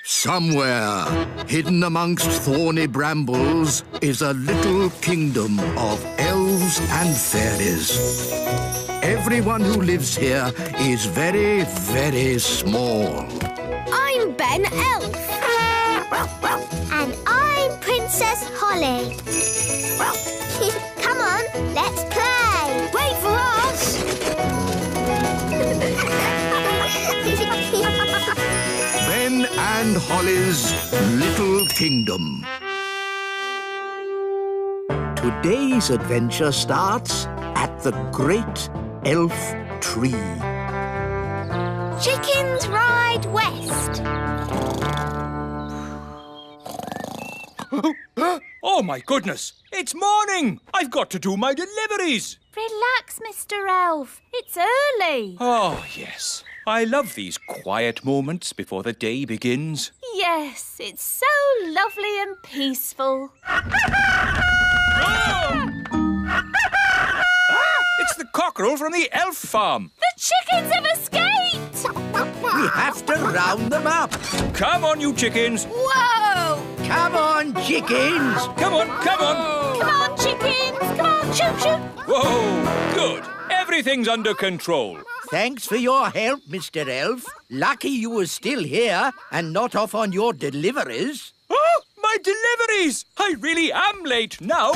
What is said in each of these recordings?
Somewhere, hidden amongst thorny brambles, is a little kingdom of elves and fairies. Everyone who lives here is very, very small. I'm Ben Elf. And I'm Princess Holly. Come on, let's play. Wait for us. Ben and Holly's Little Kingdom. Today's adventure starts at the Great Elf Tree. Chickens ride west. Oh, my goodness! It's morning! I've got to do my deliveries! Relax, Mr. Elf. It's early. Oh, yes. I love these quiet moments before the day begins. Yes, it's so lovely and peaceful. It's the cockerel from the elf farm. The chickens have escaped! We have to round them up. Come on, you chickens. Whoa! Come on, chickens. Come on, come on. Come on, chickens! Come on, choo-choo! Whoa, good. Everything's under control. Thanks for your help, Mr. Elf. Lucky you were still here and not off on your deliveries. Oh, my deliveries! I really am late now.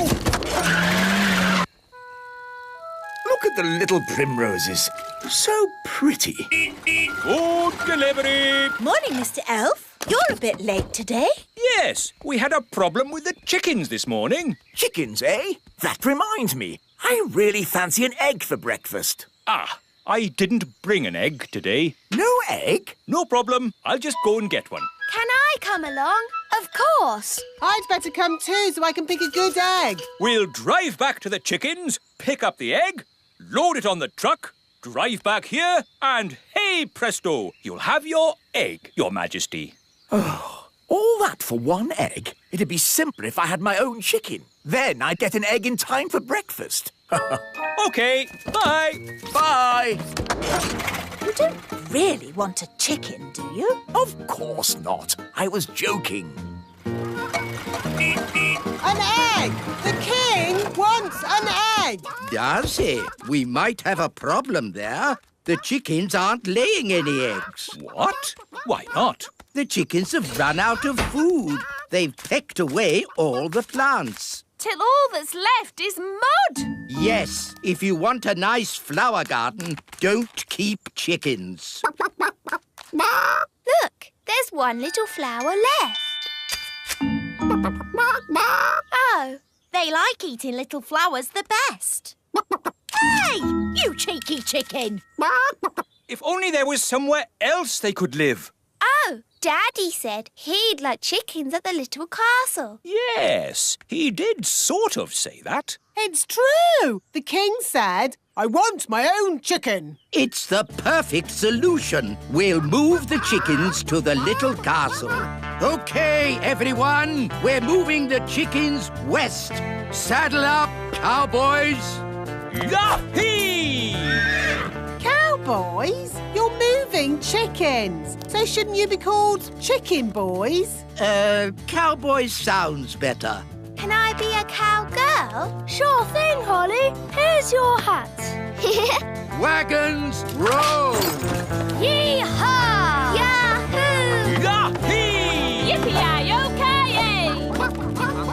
Look at the little primroses. So pretty. Good delivery. Morning, Mr. Elf. You're a bit late today. Yes, we had a problem with the chickens this morning. Chickens, eh? That reminds me. I really fancy an egg for breakfast. Ah, I didn't bring an egg today. No egg? No problem. I'll just go and get one. Can I come along? Of course. I'd better come too so I can pick a good egg. We'll drive back to the chickens, pick up the egg, load it on the truck, drive back here, and hey presto, you'll have your egg, Your Majesty. Oh, all that for one egg? It'd be simpler if I had my own chicken. Then I'd get an egg in time for breakfast. OK, bye. Bye. You don't really want a chicken, do you? Of course not. I was joking. An egg! The king wants an egg! Does he? We might have a problem there. The chickens aren't laying any eggs. What? Why not? The chickens have run out of food. They've pecked away all the plants. Till all that's left is mud. Yes, if you want a nice flower garden, don't keep chickens. Look, there's one little flower left. Oh, they like eating little flowers the best. Hey, you cheeky chicken! If only there was somewhere else they could live. Oh, Daddy said he'd like chickens at the little castle. Yes, he did sort of say that. It's true! The king said, I want my own chicken. It's the perfect solution. We'll move the chickens to the little castle. OK, everyone, we're moving the chickens west. Saddle up, cowboys. Yahee! Cowboys? You're moving chickens. So shouldn't you be called chicken boys? Cowboys sounds better. Can I be a cowgirl? Sure thing, Holly. Here's your hat. Wagons, roll! Yee-haw! Yahoo! Yahee! Yippee-yi-yo-ki-yay!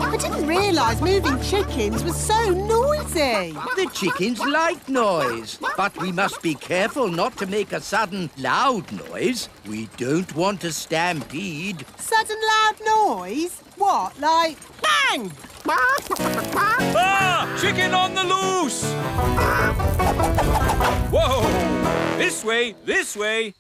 I didn't realise moving chickens was so noisy. The chickens like noise, but we must be careful not to make a sudden loud noise. We don't want a stampede. Sudden loud noise? What, like bang? Ah! Chicken on the loose! Whoa! This way, this way.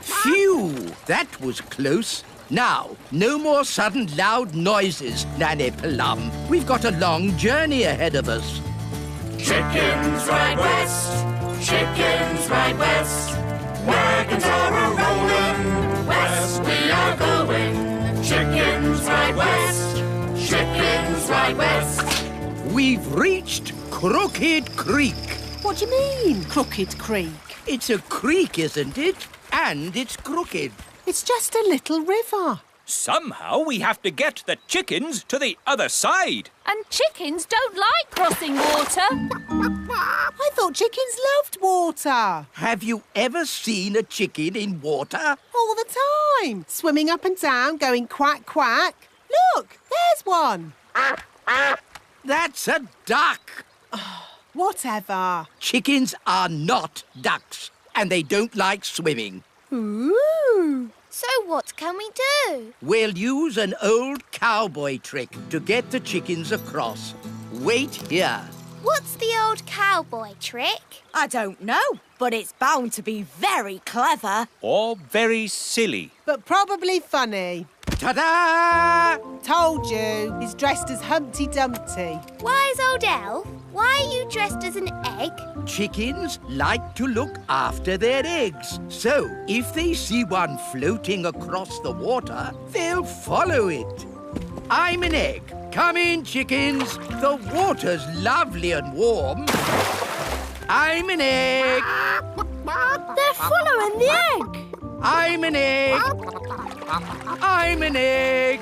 Phew! That was close. Now, no more sudden loud noises, Nanny Plum. We've got a long journey ahead of us. Chickens ride west, chickens ride west. Wagons are a-rolling, west we are going. Chickens ride west, chickens ride west. We've reached Crooked Creek. What do you mean, Crooked Creek? It's a creek, isn't it? and it's crooked. It's just a little river. Somehow we have to get the chickens to the other side. And chickens don't like crossing water. I thought chickens loved water. Have you ever seen a chicken in water? All the time. Swimming up and down, going quack, quack. Look, there's one. That's a duck. Whatever. Chickens are not ducks, and they don't like swimming. Ooh. So what can we do? We'll use an old cowboy trick to get the chickens across. Wait here. What's the old cowboy trick? I don't know, but it's bound to be very clever. Or very silly. But probably funny. Ta-da! Told you, he's dressed as Humpty Dumpty. Wise old elf, why are you dressed as an egg? Chickens like to look after their eggs. So, if they see one floating across the water, they'll follow it. I'm an egg. Come in, chickens. The water's lovely and warm. I'm an egg. They're following the egg. I'm an egg. I'm an egg.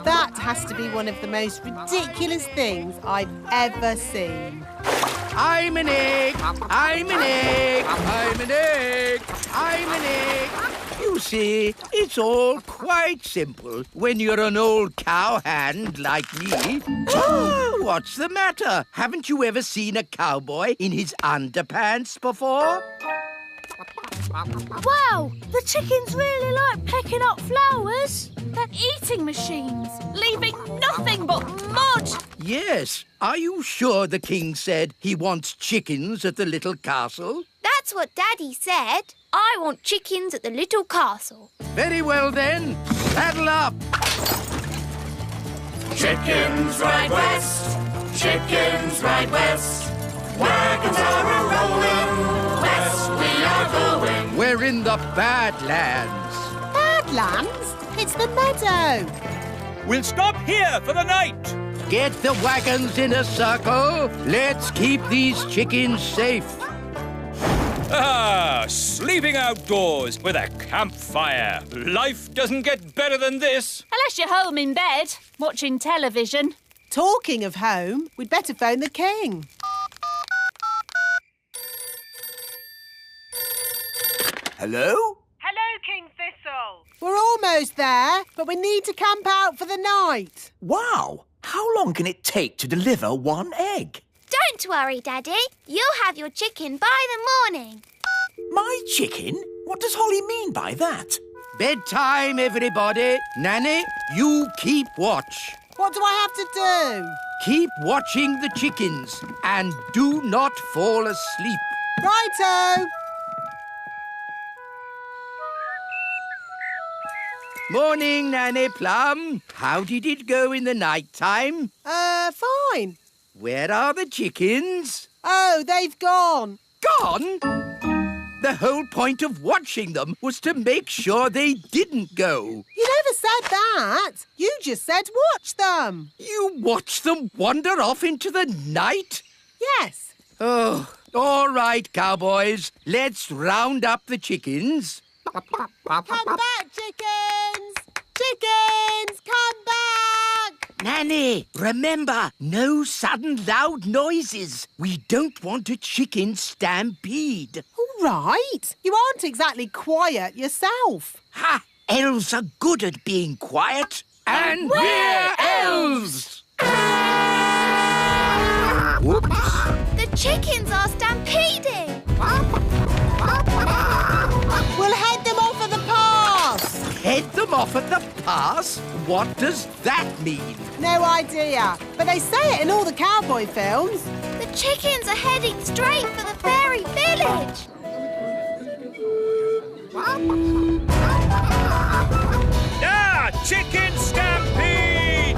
That has to be one of the most ridiculous things I've ever seen. I'm an egg. I'm an egg. I'm an egg. I'm an egg. You see, it's all quite simple when you're an old cowhand like me. What's the matter? Haven't you ever seen a cowboy in his underpants before? Wow, the chickens really like pecking up flowers. They're eating machines, leaving nothing but mud. Yes. Are you sure the king said he wants chickens at the little castle? That's what Daddy said. I want chickens at the little castle. Very well then. Saddle up. Chickens ride west, chickens ride west. Wagons are a-rolling, west we are going. We're in the Badlands. Badlands? It's the meadow. We'll stop here for the night. Get the wagons in a circle. Let's keep these chickens safe. Ah, sleeping outdoors with a campfire. Life doesn't get better than this. Unless you're home in bed, watching television. Talking of home, we'd better phone the king. Hello? Hello, King Thistle. We're almost there, but we need to camp out for the night. Wow! How long can it take to deliver one egg? Don't worry, Daddy. You'll have your chicken by the morning. My chicken? What does Holly mean by that? Bedtime, everybody. Nanny, you keep watch. What do I have to do? Keep watching the chickens and do not fall asleep. Righto. Morning, Nanny Plum. How did it go in the night time? Fine. Where are the chickens? Oh, they've gone. Gone? The whole point of watching them was to make sure they didn't go. You never said that. You just said watch them. You watched them wander off into the night? Yes. Oh, all right, cowboys. Let's round up the chickens. Come back, chickens! Chickens, come back! Nanny, remember, no sudden loud noises. We don't want a chicken stampede. All right. You aren't exactly quiet yourself. Ha! Elves are good at being quiet. And we're elves! Whoops. The chickens are stampeding. We'll head them off at the pass. Head them off at the pass? What does that mean? No idea. But they say it in all the cowboy films. The chickens are heading straight for the fairy village. Ah, chicken stampede!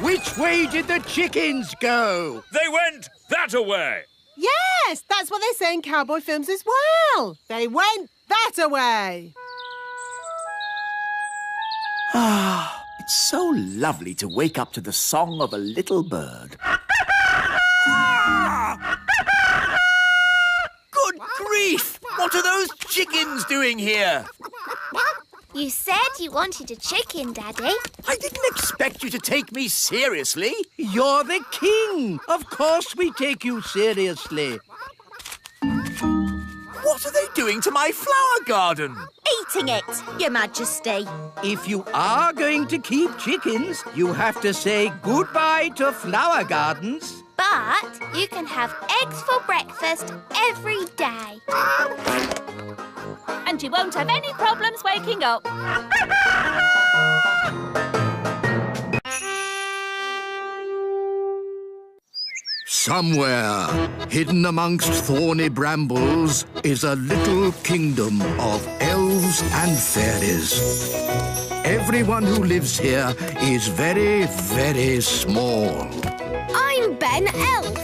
Which way did the chickens go? They went that-a-way. Yes, that's what they say in cowboy films as well. They went that-a-way. Ah, it's so lovely to wake up to the song of a little bird. grief! What are those chickens doing here? You said you wanted a chicken, Daddy. I didn't expect you to take me seriously. You're the king. Of course we take you seriously. What are they doing to my flower garden? Eating it, Your Majesty. If you are going to keep chickens, you have to say goodbye to flower gardens. But you can have eggs for breakfast every day. And you won't have any problems waking up. Somewhere, hidden amongst thorny brambles, is a little kingdom of elves and fairies. Everyone who lives here is very, very small. I'm Ben Elf.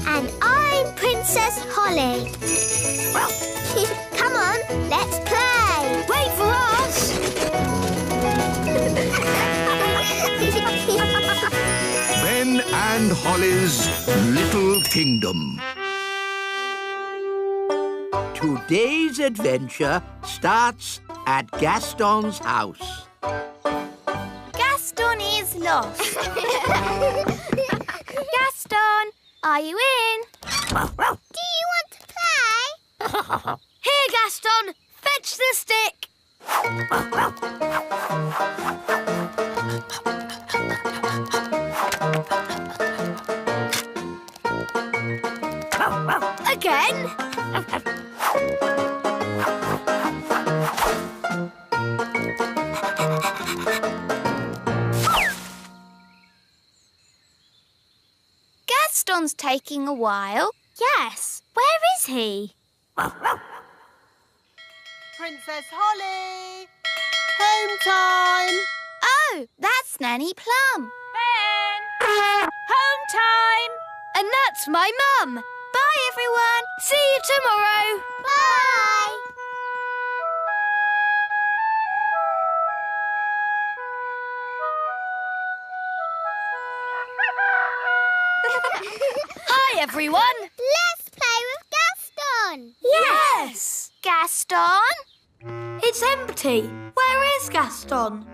And I'm Princess Holly. Come on, let's play. Wait for us. Ben and Holly's Little Kingdom. Today's adventure starts at Gaston's house. Gaston is lost. Gaston, are you in? Do you want to play? Here, Gaston, fetch the stick. Again? Gaston's taking a while. Yes. Where is he? Princess Holly! Home time! Oh, that's Nanny Plum. Ben! Home time! And that's my mum. Bye, everyone. See you tomorrow. Bye. Hi, everyone. Let's play with Gaston. Yes. Gaston? It's empty. Where is Gaston?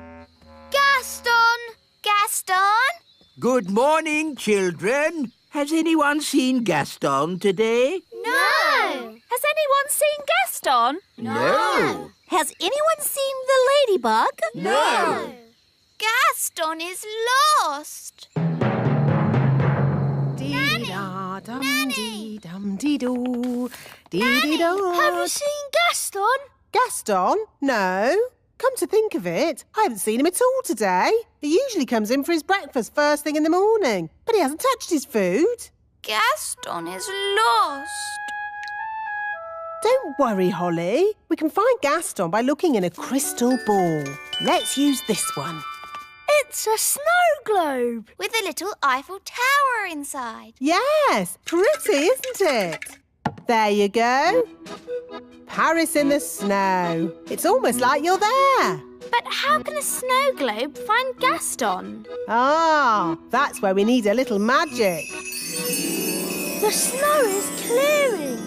Gaston! Gaston? Good morning, children. Has anyone seen Gaston today? No. Has anyone seen Gaston? No. Has anyone seen the ladybug? No. Gaston is lost. Dee-da-dum-dee-dum-dee-doo. Have you Dee-dee-da. seen Gaston? Gaston? No. Come to think of it, I haven't seen him at all today. He usually comes in for his breakfast first thing in the morning, but he hasn't touched his food. Gaston is lost. Don't worry, Holly. We can find Gaston by looking in a crystal ball. Let's use this one. It's a snow globe with a little Eiffel Tower inside. Yes, pretty, isn't it? There you go. Paris in the snow. It's almost like you're there. But how can a snow globe find Gaston? Ah, that's where we need a little magic. The snow is clearing.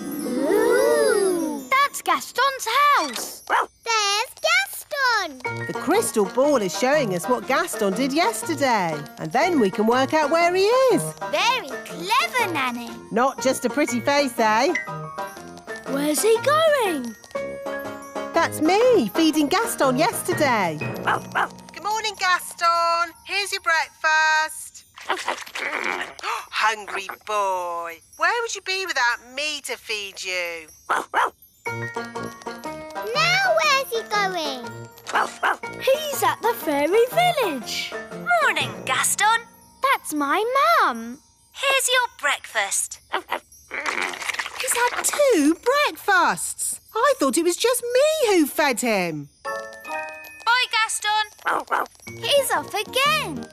Ooh! That's Gaston's house. There's Gaston. The crystal ball is showing us what Gaston did yesterday. And then we can work out where he is. Very clever, Nanny. Not just a pretty face, eh? Where's he going? That's me, feeding Gaston yesterday. Good morning, Gaston. Here's your breakfast. Hungry boy. Where would you be without me to feed you? Now where's he going? He's at the fairy village. Morning, Gaston. That's my mum. Here's your breakfast. He's had 2 breakfasts. I thought it was just me who fed him. Bye, Gaston. He's off again.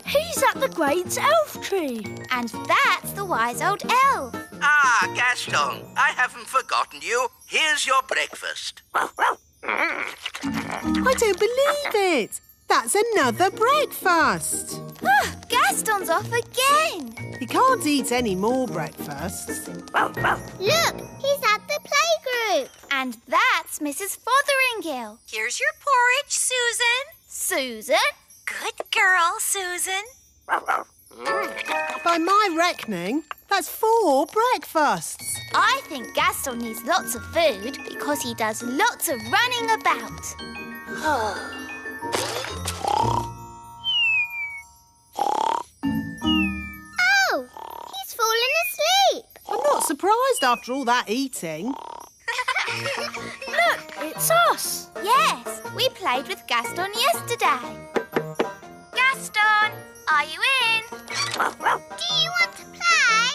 He's at the great elf tree. And that's the wise old elf. Ah, Gaston, I haven't forgotten you. Here's your breakfast. I don't believe it. That's another breakfast. Gaston's off again. He can't eat any more breakfasts. Look, he's at the playgroup. And that's Mrs. Fotheringill. Here's your porridge, Susan. Susan? Good girl, Susan. By my reckoning, that's 4 breakfasts. I think Gaston needs lots of food because he does lots of running about. Oh, he's fallen asleep. I'm not surprised after all that eating. Look, it's us. Yes, we played with Gaston yesterday. Gaston, are you in? Do you want to play?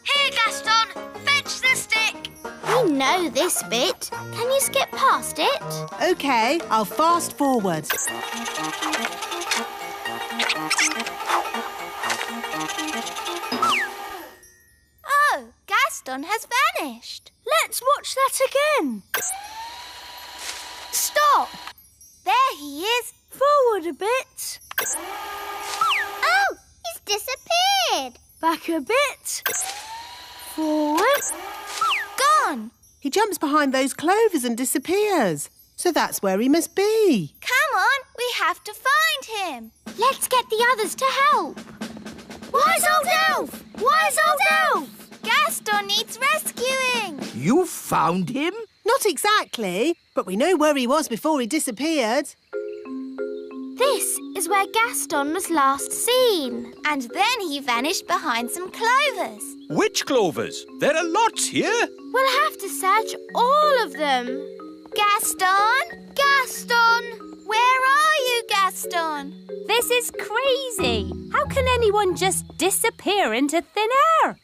Here, Gaston, fetch the stick. We know this bit. Can you skip past it? OK, I'll fast forward. Oh, Gaston has vanished. Let's watch that again. Stop! There he is. Forward a bit. Oh, he's disappeared. Back a bit. Forward. Gone. He jumps behind those clovers and disappears. So that's where he must be. Come on, we have to find him. Let's get the others to help. Wise old elf! Wise old elf! Gaston needs rescuing. You found him? Not exactly, but we know where he was before he disappeared. This is where Gaston was last seen. And then he vanished behind some clovers. Which clovers? There are lots here. We'll have to search all of them. Gaston! Gaston! Where are you, Gaston? This is crazy. How can anyone just disappear into thin air?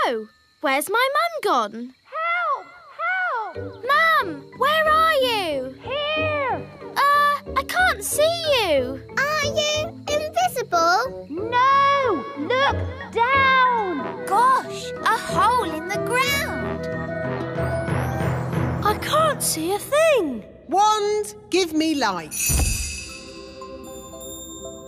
Oh, where's my mum gone? Help! Help! Mum, where are you? Here. I can't see you. Are you invisible? No! Look down! Gosh, a hole in the ground. I can't see a thing. Wand, give me light.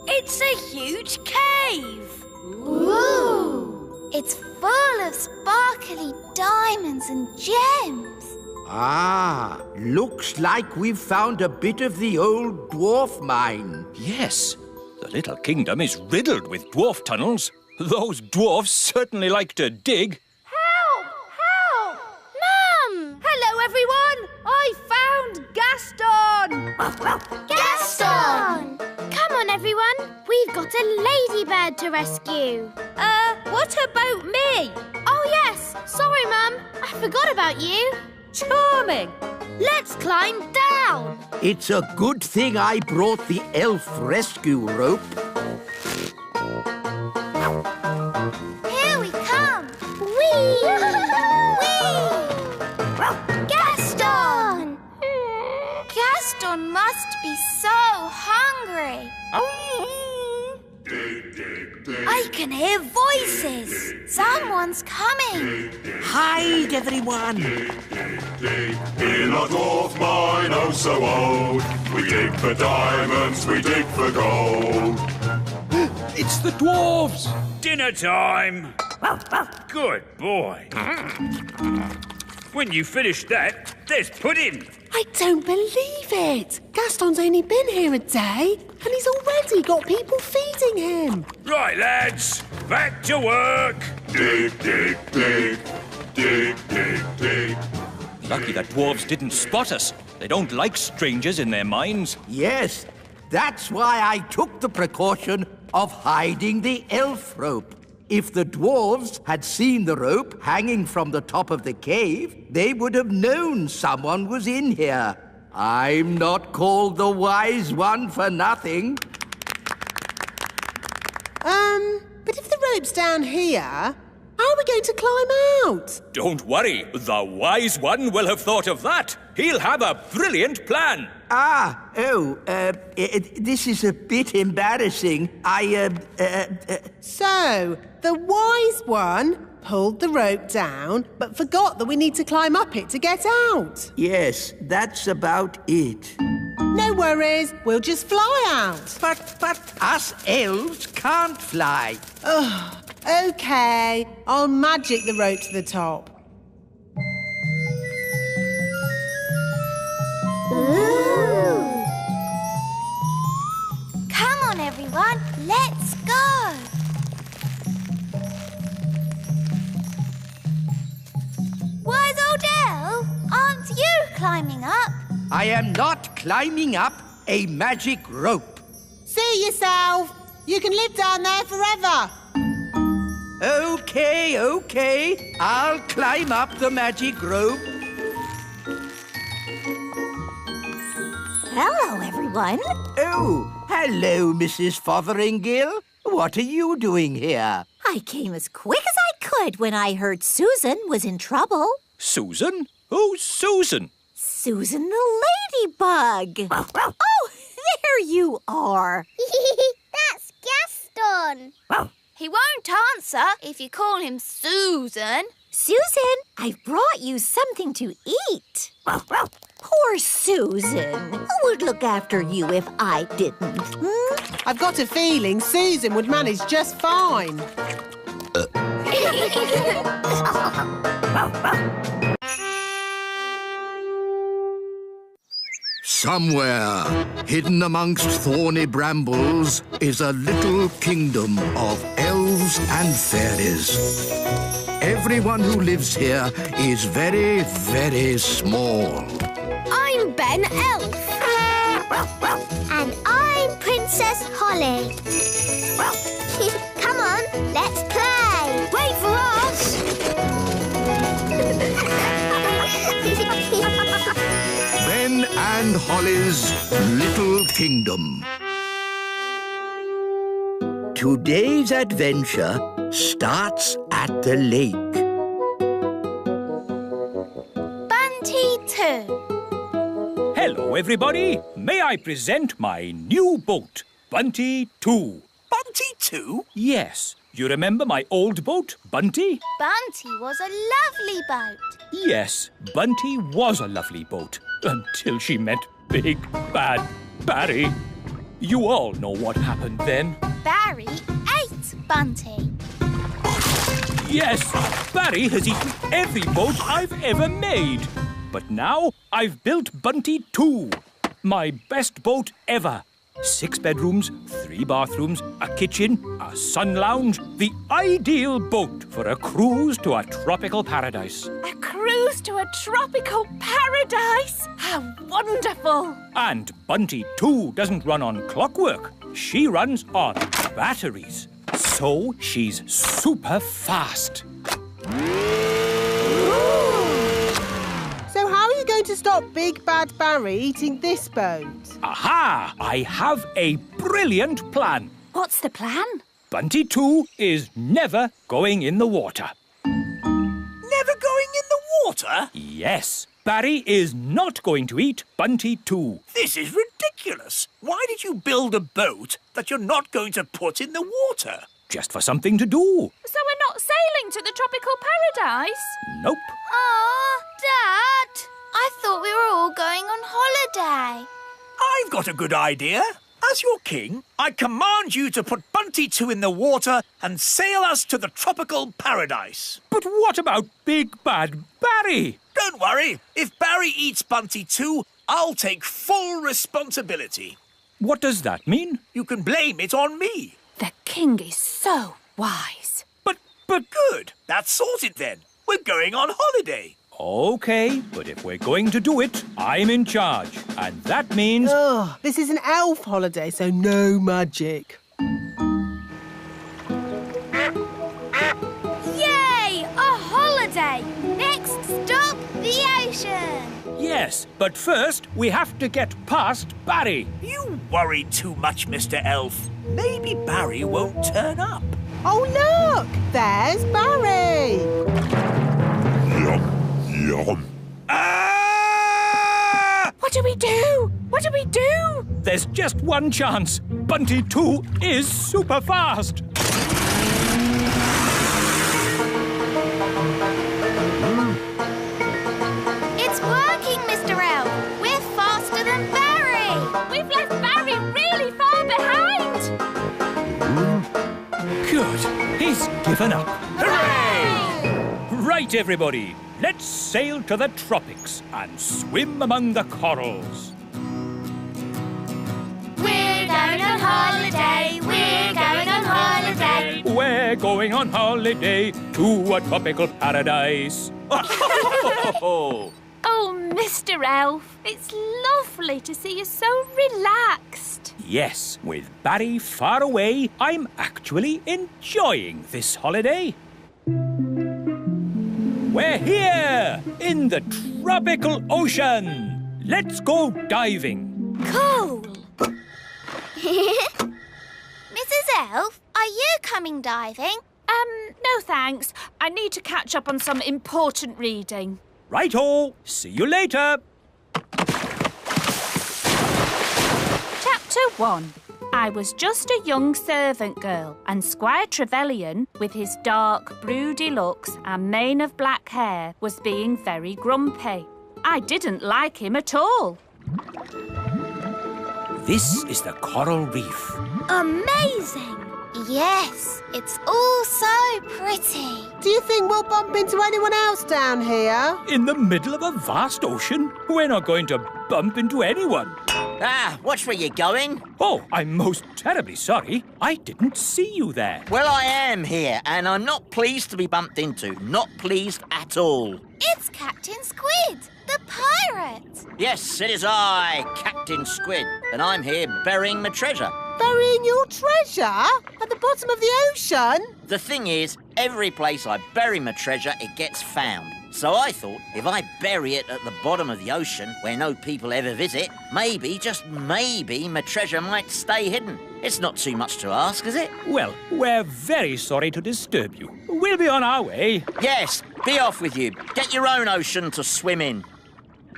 It's a huge cave. Ooh! It's full of sparkly diamonds and gems. Ah, looks like we've found a bit of the old dwarf mine. Yes, the little kingdom is riddled with dwarf tunnels. Those dwarfs certainly like to dig. Help! Help! Mum! Hello, everyone. I found Gaston. Gaston! Come on, everyone. We've got a ladybird to rescue. What about me? Oh, yes. Sorry, Mum. I forgot about you. Charming. Let's climb down. It's a good thing I brought the elf rescue rope. Here we come. Whee! Whee! Gaston! Gaston must be so hungry. I can hear voices. Someone's coming. Hide, everyone. In our dwarf mine, oh so old, we dig for diamonds, we dig for gold. It's the dwarves. Dinner time. Good boy. When you finish that, there's pudding. I don't believe it. Gaston's only been here a day and he's already got people feeding him. Right, lads, back to work. Dig, dig, dig, dig, dig, dig. Lucky the dwarves didn't spot us. They don't like strangers in their mines. Yes, that's why I took the precaution of hiding the elf rope. If the dwarves had seen the rope hanging from the top of the cave, they would have known someone was in here. I'm not called the wise one for nothing. But if the rope's down here, how are we going to climb out? Don't worry, the wise one will have thought of that. He'll have a brilliant plan. This is a bit embarrassing. So, the wise one pulled the rope down, but forgot that we need to climb up it to get out. Yes, that's about it. No worries, we'll just fly out. But us elves can't fly. Ugh, OK, I'll magic the rope to the top. Ooh. Come on, everyone, let's go. Wise old elf, aren't you climbing up? I am not climbing up a magic rope. See yourself. You can live down there forever. OK. I'll climb up the magic rope. Hello, everyone. Oh, hello, Mrs. Fotheringill. What are you doing here? I came as quick as I could when I heard Susan was in trouble. Susan? Who's Susan? Susan the ladybug. Oh, there you are. That's Gaston. He won't answer if you call him Susan. Susan, I've brought you something to eat. Poor Susan. Who would look after you if I didn't? I've got a feeling Susan would manage just fine. Somewhere, hidden amongst thorny brambles, is a little kingdom of elves and fairies. Everyone who lives here is very, very small. I'm Ben Elf. And I'm Princess Holly. Come on, let's play. Wait for us. Ben and Holly's Little Kingdom. Today's adventure starts at the lake. Bunty 2. Hello, everybody. May I present my new boat, Bunty 2. Bunty 2? Yes. You remember my old boat, Bunty? Bunty was a lovely boat. Yes, Bunty was a lovely boat until she met Big Bad Barry. You all know what happened then. Barry ate Bunty. Yes, Barry has eaten every boat I've ever made. But now I've built Bunty 2, my best boat ever. 6 bedrooms, 3 bathrooms, a kitchen, a sun lounge. The ideal boat for a cruise to a tropical paradise. A cruise to a tropical paradise? How wonderful! And Bunty 2 doesn't run on clockwork. She runs on batteries. So she's super fast. So how are you going to stop Big Bad Barry eating this boat? Aha! I have a brilliant plan. What's the plan? Bunty 2 is never going in the water. Never going in the water? Yes, Barry is not going to eat Bunty 2. This is ridiculous. Why did you build a boat that you're not going to put in the water? Just for something to do. So we're not sailing to the tropical paradise? Nope. Oh, Dad, I thought we were all going on holiday. I've got a good idea. As your king, I command you to put Bunty 2 in the water and sail us to the tropical paradise. But what about Big Bad Barry? Don't worry. If Barry eats Bunty 2, I'll take full responsibility. What does that mean? You can blame it on me. The king is so wise. But... Good. That's sorted then. We're going on holiday. OK, but if we're going to do it, I'm in charge. And that means... Ugh, this is an elf holiday, so no magic. Yay! A holiday! Next stop, the ocean! Yes, but first we have to get past Barry. You worry too much, Mr. Elf. Maybe Barry won't turn up. Oh, look! There's Barry! Yum. Ah! What do we do? What do we do? There's just one chance. Bunty 2 is super fast. It's working, Mr. Elf. We're faster than Barry. given up. Hooray! Right, everybody. Let's sail to the tropics and swim among the corals. We're going on holiday. We're going on holiday. We're going on holiday to a tropical paradise. Oh, Mr. Elf, it's lovely to see you so relaxed. Yes, with Barry far away, I'm actually enjoying this holiday. We're here in the tropical ocean. Let's go diving. Cool. Mrs. Elf, are you coming diving? No thanks. I need to catch up on some important reading. Righto. See you later. Chapter 1. I was just a young servant girl, and Squire Trevelyan, with his dark, broody looks and mane of black hair, was being very grumpy. I didn't like him at all. This is the coral reef. Amazing. Yes, it's all so pretty. Do you think we'll bump into anyone else down here? In the middle of a vast ocean? We're not going to bump into anyone. Ah, watch where you're going. Oh, I'm most terribly sorry. I didn't see you there. Well, I am here, and I'm not pleased to be bumped into. Not pleased at all. It's Captain Squid, the pirate. Yes, it is I, Captain Squid, and I'm here burying my treasure. Burying your treasure? At the bottom of the ocean? The thing is, every place I bury my treasure, it gets found. So I thought, if I bury it at the bottom of the ocean, where no people ever visit, maybe, just maybe, my treasure might stay hidden. It's not too much to ask, is it? Well, we're very sorry to disturb you. We'll be on our way. Yes, be off with you. Get your own ocean to swim in.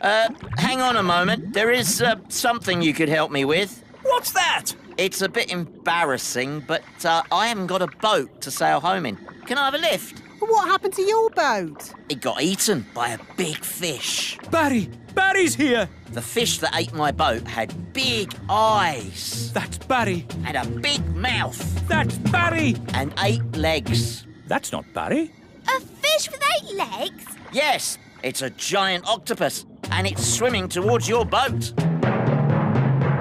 Hang on a moment. There is something you could help me with. What's that? It's a bit embarrassing, but I haven't got a boat to sail home in. Can I have a lift? What happened to your boat? It got eaten by a big fish. Barry's here. The fish that ate my boat had big eyes. That's Barry. And a big mouth. That's Barry. And 8 legs. That's not Barry. A fish with 8 legs? Yes, it's a giant octopus, and it's swimming towards your boat.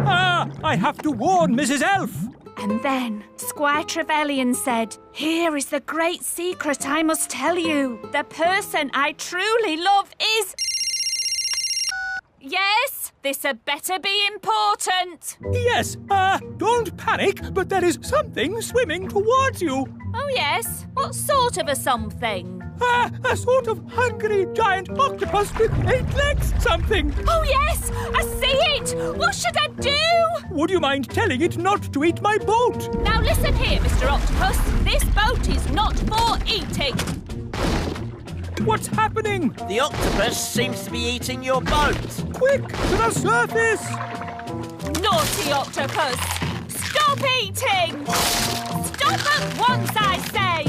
Ah, I have to warn Mrs. Elf. And then Squire Trevelyan said, "Here is the great secret I must tell you. The person I truly love is..." Yes, this had better be important. Yes, don't panic, but there is something swimming towards you. Oh, yes? What sort of a something? A sort of hungry giant octopus with 8 legs something. Oh, yes! I see it! What should I do? Would you mind telling it not to eat my boat? Now listen here, Mr. Octopus. This boat is not for eating. What's happening? The octopus seems to be eating your boat. Quick, to the surface! Naughty octopus! Stop eating! Stop at once, I say!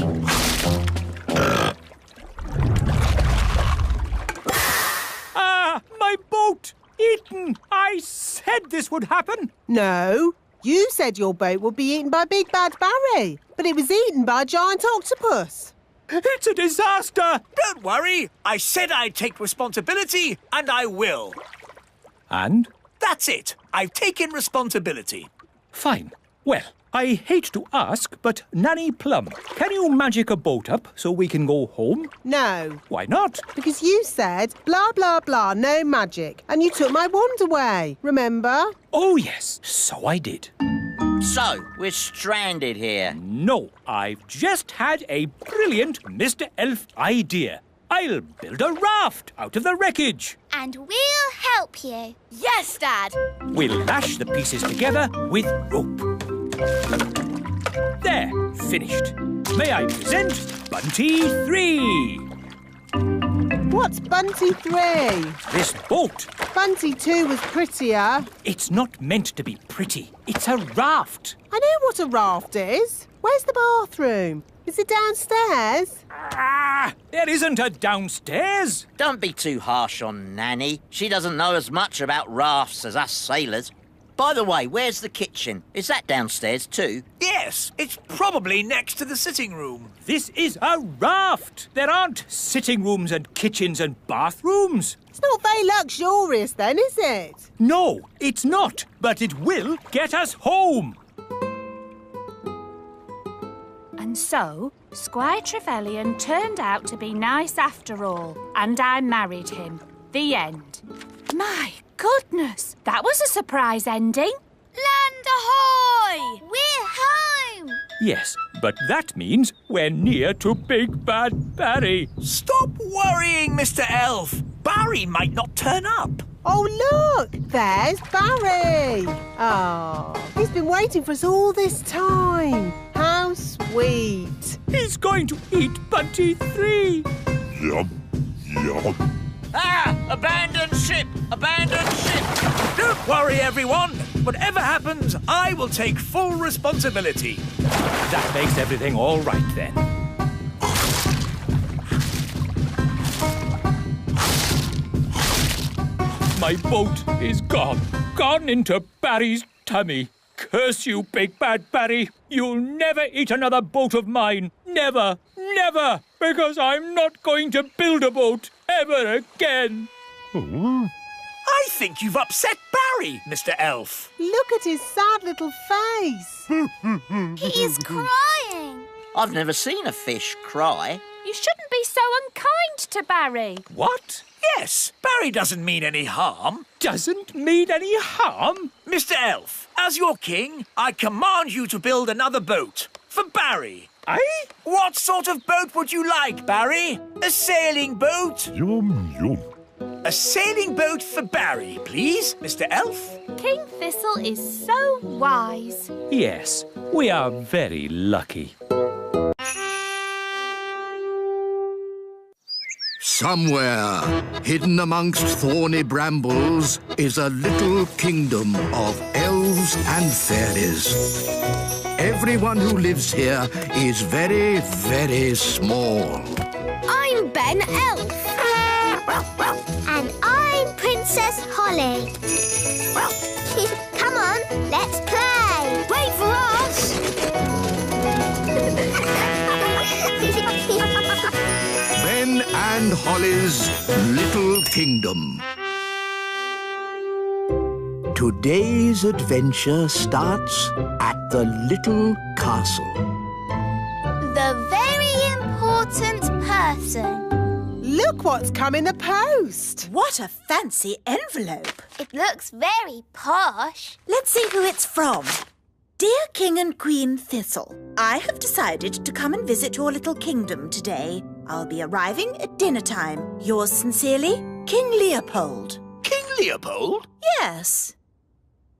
My boat! Eaten! I said this would happen! No, you said your boat would be eaten by Big Bad Barry, but it was eaten by a giant octopus. It's a disaster! Don't worry. I said I'd take responsibility, and I will. And? That's it. I've taken responsibility. Fine. Well, I hate to ask, but Nanny Plum, can you magic a boat up so we can go home? No. Why not? Because you said, blah, blah, blah, no magic, and you took my wand away, remember? Oh, yes, so I did. So, we're stranded here. No, I've just had a brilliant Mr. Elf idea. I'll build a raft out of the wreckage. And we'll help you. Yes, Dad. We'll lash the pieces together with rope. There, finished. May I present Bunty 3? What's Bunty 3? This boat. Bunty 2 was prettier. It's not meant to be pretty. It's a raft. I know what a raft is. Where's the bathroom? Is it downstairs? There isn't a downstairs. Don't be too harsh on Nanny. She doesn't know as much about rafts as us sailors. By the way, where's the kitchen? Is that downstairs too? Yes, it's probably next to the sitting room. This is a raft. There aren't sitting rooms and kitchens and bathrooms. It's not very luxurious then, is it? No, it's not. But it will get us home. And so, Squire Trevelyan turned out to be nice after all, and I married him. The end. My goodness, that was a surprise ending. Land ahoy! We're home! Yes, but that means we're near to Big Bad Barry. Stop worrying, Mr. Elf. Barry might not turn up. Oh, look! There's Barry! Oh, he's been waiting for us all this time. How sweet. He's going to eat Bunty 3. Yum, yum. Ah! Abandoned ship! Abandoned ship! Don't worry, everyone. Whatever happens, I will take full responsibility. That makes everything all right then. My boat is gone. Gone into Barry's tummy. Curse you, Big Bad Barry. You'll never eat another boat of mine. Never, never. Because I'm not going to build a boat ever again. I think you've upset Barry, Mr. Elf. Look at his sad little face. He is crying. I've never seen a fish cry. You shouldn't be so unkind to Barry. What? Yes, Barry doesn't mean any harm. Doesn't mean any harm? Mr. Elf, as your king, I command you to build another boat for Barry. Aye? What sort of boat would you like, Barry? A sailing boat? Yum, yum. A sailing boat for Barry, please, Mr. Elf. King Thistle is so wise. Yes, we are very lucky. Somewhere, hidden amongst thorny brambles, is a little kingdom of elves and fairies. Everyone who lives here is very, very small. I'm Ben Elf. And I'm Princess Holly. Come on, let's play. Wait for us. Ben and Holly's Little Kingdom. Today's adventure starts at the little castle. The very important person. Look what's come in the post. What a fancy envelope. It looks very posh. Let's see who it's from. Dear King and Queen Thistle, I have decided to come and visit your little kingdom today. I'll be arriving at dinner time. Yours sincerely, King Leopold. King Leopold? Yes.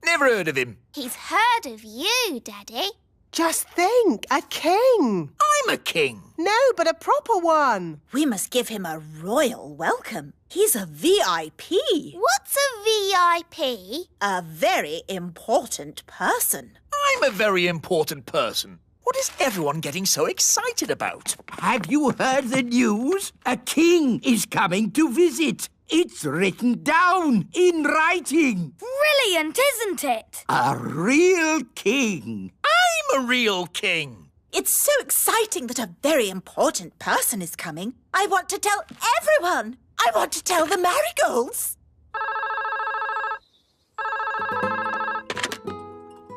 Never heard of him. He's heard of you, Daddy. Just think, a king. I'm a king. No, but a proper one. We must give him a royal welcome. He's a VIP. What's a VIP? A very important person. I'm a very important person. What is everyone getting so excited about? Have you heard the news? A king is coming to visit. It's written down in writing. Brilliant, isn't it? A real king. I'm a real king. It's so exciting that a very important person is coming. I want to tell everyone. I want to tell the marigolds.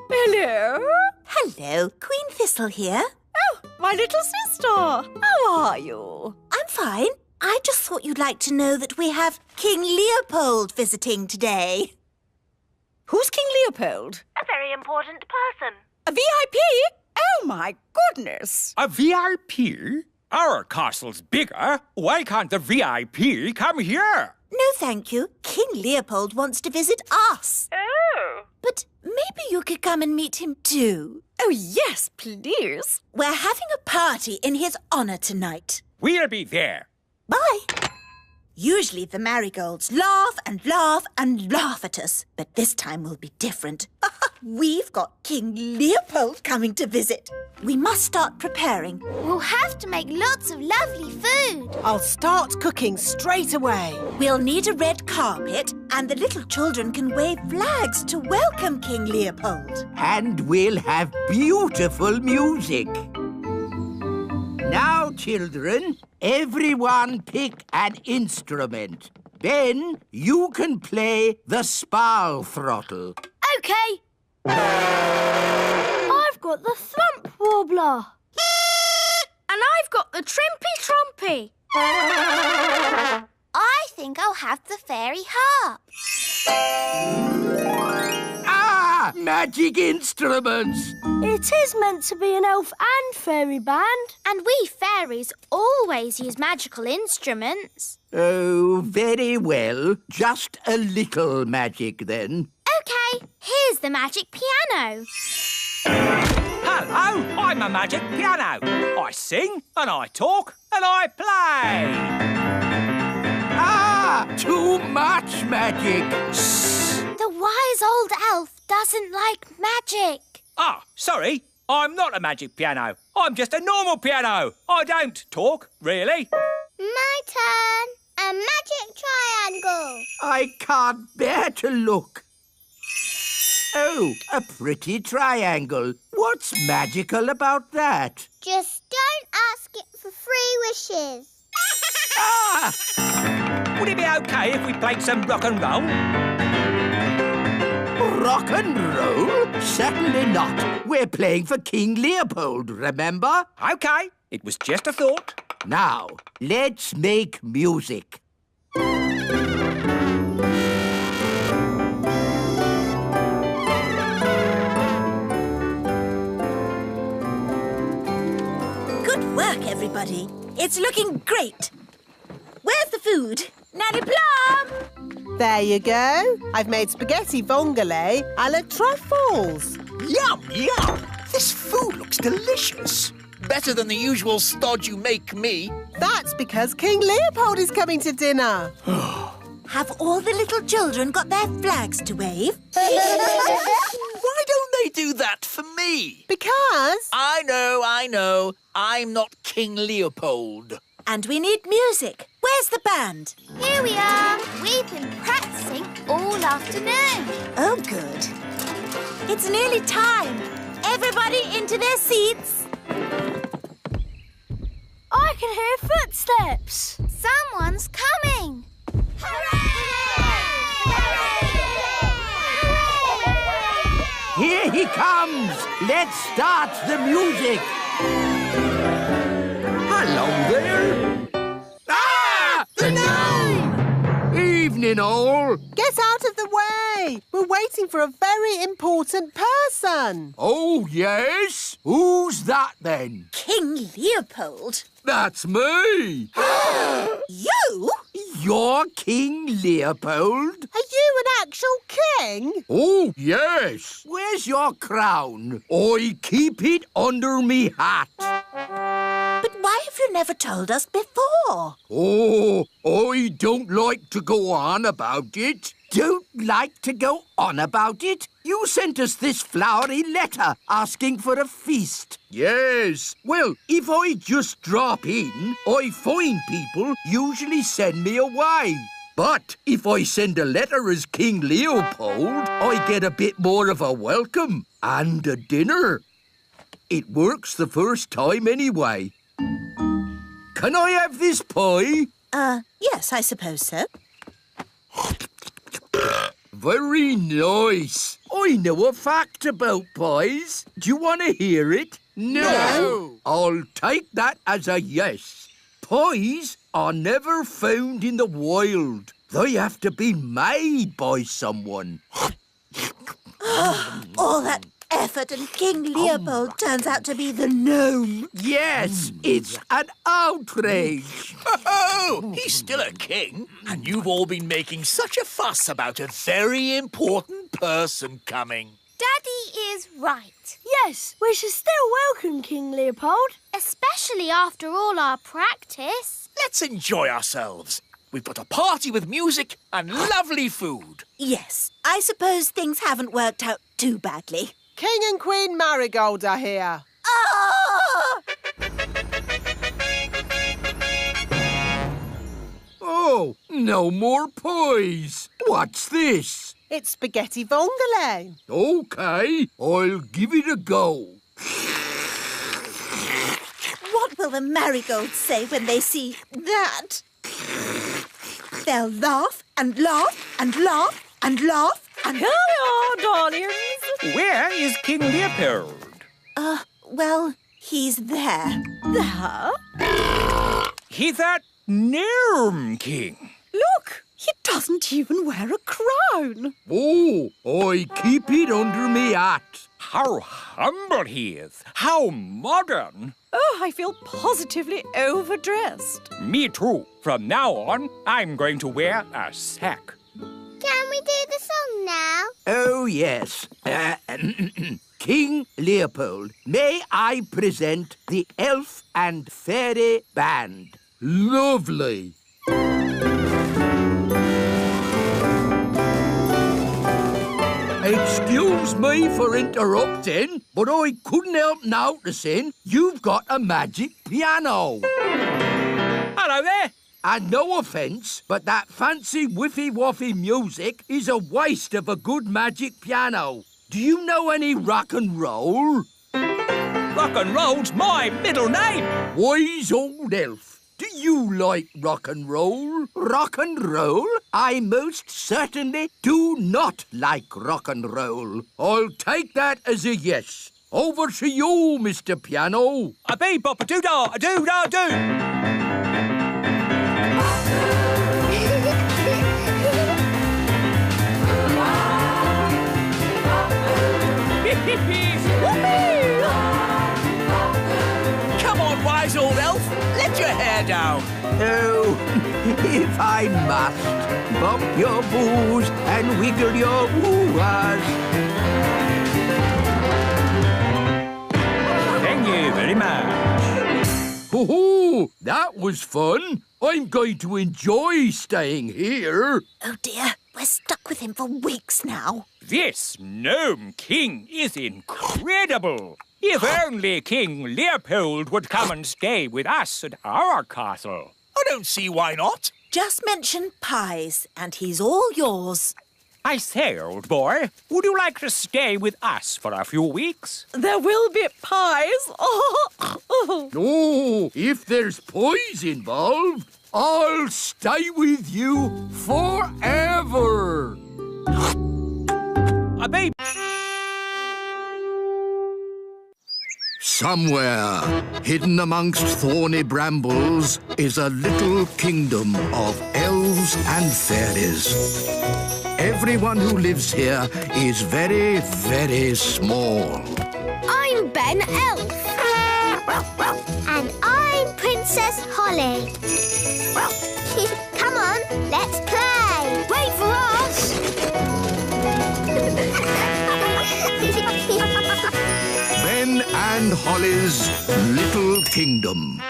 Hello? Hello, Queen Thistle here. Oh, my little sister. How are you? I'm fine. I just thought you'd like to know that we have King Leopold visiting today. Who's King Leopold? A very important person. A VIP? Oh, my goodness. A VIP? Our castle's bigger. Why can't the VIP come here? No, thank you. King Leopold wants to visit us. Oh. But maybe you could come and meet him too. Oh, yes, please. We're having a party in his honour tonight. We'll be there. Bye. Usually the marigolds laugh and laugh and laugh at us, but this time will be different. We've got King Leopold coming to visit. We must start preparing. We'll have to make lots of lovely food. I'll start cooking straight away. We'll need a red carpet, and the little children can wave flags to welcome King Leopold. And we'll have beautiful music. Now, children, everyone pick an instrument. Ben, you can play the spal throttle. OK. I've got the thump warbler. And I've got the trimpy trompy. I think I'll have the fairy harp. Ah! Magic instruments! It is meant to be an elf and fairy band. And we fairies always use magical instruments. Oh, very well. Just a little magic, then. OK, here's the magic piano. Hello, I'm a magic piano. I sing and I talk and I play. Ah! Too much magic! The wise old elf doesn't like magic. Ah, sorry, I'm not a magic piano. I'm just a normal piano. I don't talk, really. My turn. A magic triangle. I can't bear to look. Oh, a pretty triangle. What's magical about that? Just don't ask it for 3 wishes. Ah! Would it be OK if we played some rock and roll? Rock and roll? Certainly not. We're playing for King Leopold, remember? OK, it was just a thought. Now, let's make music. Good work, everybody. It's looking great. Where's the food? Nanny Plum! There you go. I've made spaghetti vongole a la truffles. Yum, yum! This food looks delicious. Better than the usual stodge you make me. That's because King Leopold is coming to dinner. Have all the little children got their flags to wave? Why don't they do that for me? Because... I know. I'm not King Leopold. And we need music. Where's the band? Here we are. We've been practicing all afternoon. Oh, good. It's nearly time. Everybody into their seats. I can hear footsteps. Someone's coming. Here he comes! Let's start the music! Hello there! Ah! The gnome! Evening, all! Get out of the way! We're waiting for a very important person. Oh, yes? Who's that, then? King Leopold. That's me! You? You're King Leopold? Are you an actual king? Oh, yes. Where's your crown? I keep it under me hat. But why have you never told us before? Oh, I don't like to go on about it. Don't like to go on about it? You sent us this flowery letter asking for a feast. Yes. Well, if I just drop in, I find people usually send me away. But if I send a letter as King Leopold, I get a bit more of a welcome and a dinner. It works the first time anyway. Can I have this pie? Yes, I suppose so. Very nice. I know a fact about pies. Do you want to hear it? No. I'll take that as a yes. Pies are never found in the wild. They have to be made by someone. All that effort and King Leopold turns out to be the gnome. Yes, it's an outrage. Oh, he's still a king. And you've all been making such a fuss about a very important person coming. Daddy is right. Yes, we should still welcome King Leopold. Especially after all our practice. Let's enjoy ourselves. We've got a party with music and lovely food. Yes, I suppose things haven't worked out too badly. King and Queen Marigold are here. Ah! Oh, no more pies. What's this? It's spaghetti vongole. OK, I'll give it a go. What will the marigolds say when they see that? They'll laugh and laugh and laugh and laugh and... Here we are, darlings. Where is King Leopold? Well, he's there. There? He's that gnome king. Look, he doesn't even wear a crown. Oh, I keep it under me hat. How humble he is. How modern. Oh, I feel positively overdressed. Me too. From now on, I'm going to wear a sack. Can we do the song now? Oh, yes. King Leopold, may I present the Elf and Fairy Band? Lovely. Excuse me for interrupting, but I couldn't help noticing you've got a magic piano. Hello there. And no offence, but that fancy whiffy-woffy music is a waste of a good magic piano. Do you know any rock and roll? Rock and roll's my middle name. Wise old elf. Do you like rock and roll? Rock and roll? I most certainly do not like rock and roll. I'll take that as a yes. Over to you, Mr. Piano. A bebop, a doo-dah, a doo-dah, doo. Come on, wise old elf. Let your hair down. Oh, if I must, bump your boos and wiggle your woo-ahs. Thank you very much. Ho-ho, that was fun. I'm going to enjoy staying here. Oh, dear. We're stuck with him for weeks now. This gnome king is incredible. If only King Leopold would come and stay with us at our castle. I don't see why not. Just mention pies, and he's all yours. I say, old boy, would you like to stay with us for a few weeks? There will be pies. Oh, if there's pies involved, I'll stay with you forever. A baby. Somewhere, hidden amongst thorny brambles, is a little kingdom of elves and fairies. Everyone who lives here is very, very small. I'm Ben Elf. And I'm Princess Holly. Come on, let's play. Wait for us. Ben and Holly's Little Kingdom.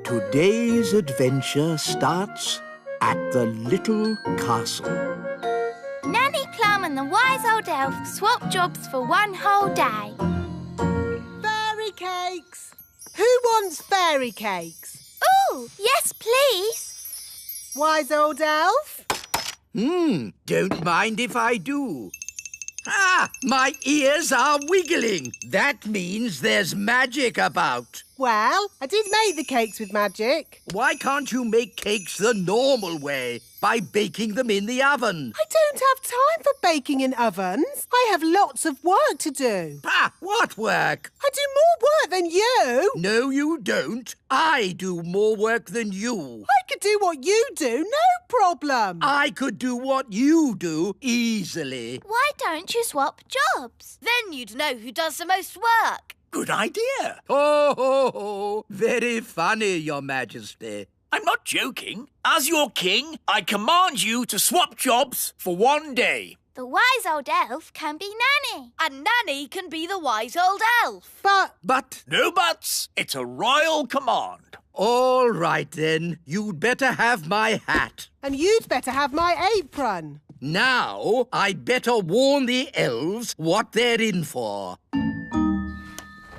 Today's adventure starts at the little castle. Nanny Plum and the wise old elf swap jobs for one whole day. Fairy cakes. Who wants fairy cakes? Ooh, yes, please. Wise old elf? Don't mind if I do. Ah, my ears are wiggling. That means there's magic about. Well, I did make the cakes with magic. Why can't you make cakes the normal way, by baking them in the oven? I don't have time for baking in ovens. I have lots of work to do. Ah, what work? I do more work than you. No, you don't. I do more work than you. I could do what you do, no problem. I could do what you do easily. Why don't you swap jobs? Then you'd know who does the most work. Good idea. Ho, ho, ho. Very funny, Your Majesty. I'm not joking. As your king, I command you to swap jobs for one day. The The wise old elf can be Nanny. And Nanny can be the wise old elf. But... No buts. It's a royal command. All right, then. You'd better have my hat. And you'd better have my apron. Now, I'd better warn the elves what they're in for.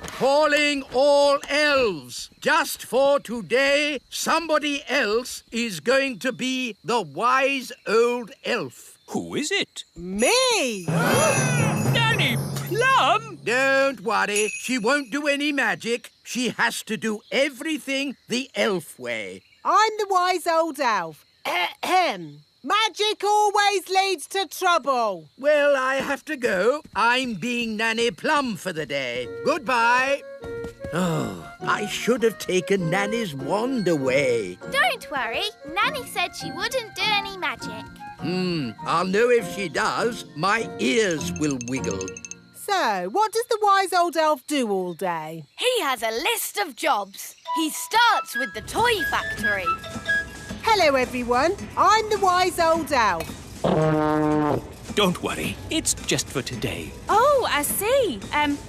Calling all elves. Just for today, somebody else is going to be the wise old elf. Who is it? Me! Nanny Plum? Don't worry, she won't do any magic. She has to do everything the elf way. I'm the wise old elf. Ahem. Magic always leads to trouble. Well, I have to go. I'm being Nanny Plum for the day. Goodbye. Oh, I should have taken Nanny's wand away. Don't worry. Nanny said she wouldn't do any magic. I'll know if she does. My ears will wiggle. So, what does the wise old elf do all day? He has a list of jobs. He starts with the toy factory. Hello, everyone. I'm the wise old elf. Don't worry, it's just for today. Oh, I see.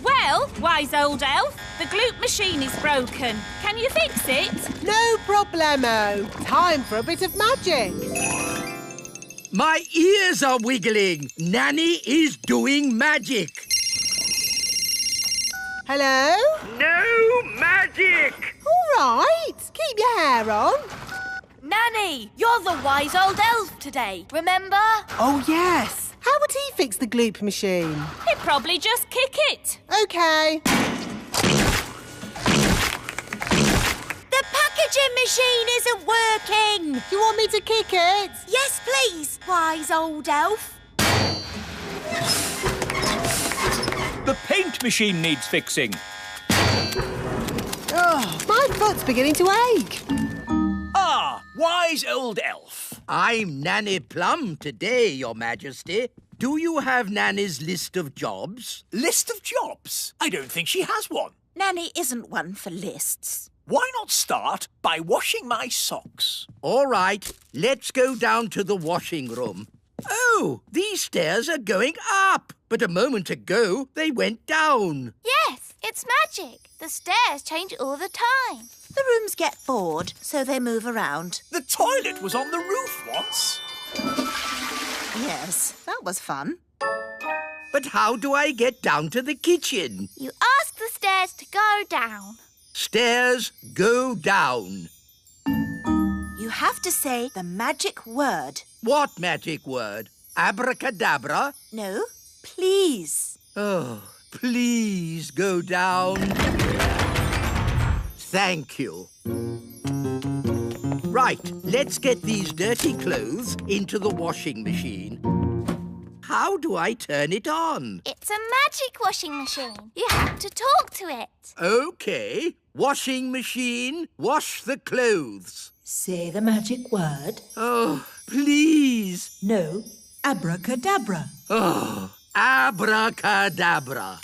Well, wise old elf, the gloop machine is broken. Can you fix it? No problemo. Time for a bit of magic. My ears are wiggling. Nanny is doing magic. Hello? No magic! All right. Keep your hair on. Nanny, you're the wise old elf today, remember? Oh, yes. How would he fix the gloop machine? He'd probably just kick it. OK. The packaging machine isn't working. Do you want me to kick it? Yes, please, wise old elf. The paint machine needs fixing. Oh, my foot's beginning to ache. Ah, wise old elf. I'm Nanny Plum today, Your Majesty. Do you have Nanny's list of jobs? List of jobs? I don't think she has one. Nanny isn't one for lists. Why not start by washing my socks? All right, let's go down to the washing room. Oh, these stairs are going up. But a moment ago, they went down. Yes, it's magic. The stairs change all the time. The rooms get bored, so they move around. The toilet was on the roof once. Yes, that was fun. But how do I get down to the kitchen? You ask the stairs to go down. Stairs go down. You have to say the magic word. What magic word? Abracadabra? No, please. Oh, please go down. Thank you. Right, let's get these dirty clothes into the washing machine. How do I turn it on? It's a magic washing machine. You have to talk to it. OK. Washing machine, wash the clothes. Say the magic word. Oh, please. No, abracadabra. Oh, abracadabra.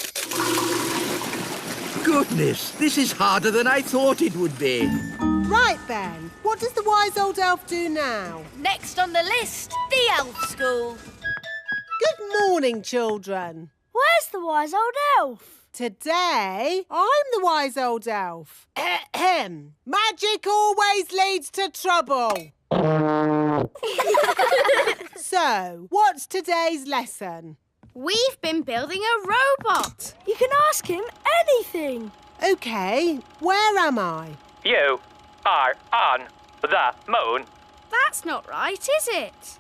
Goodness, this is harder than I thought it would be. Right, then. What does the wise old elf do now? Next on the list, the elf school. Good morning, children. Where's the wise old elf? Today, I'm the wise old elf. Ahem. Magic always leads to trouble. So, what's today's lesson? We've been building a robot. You can ask him anything. OK, where am I? You are on the moon. That's not right, is it?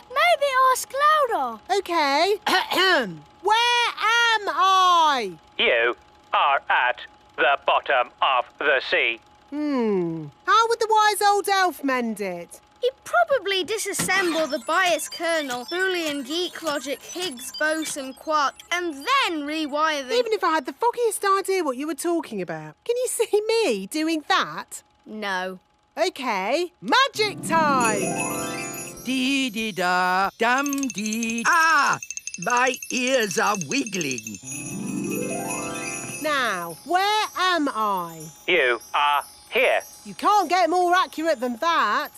Maybe ask louder. OK. Ahem. Where am I? You are at the bottom of the sea. How would the wise old elf mend it? He'd probably disassemble the bias kernel, Boolean, geek logic, Higgs, boson, quark, and then rewire them. Even if I had the foggiest idea what you were talking about. Can you see me doing that? No. OK, magic time! Dee-dee-da, dum-dee. Ah! My ears are wiggling. Now, where am I? You are here. You can't get more accurate than that.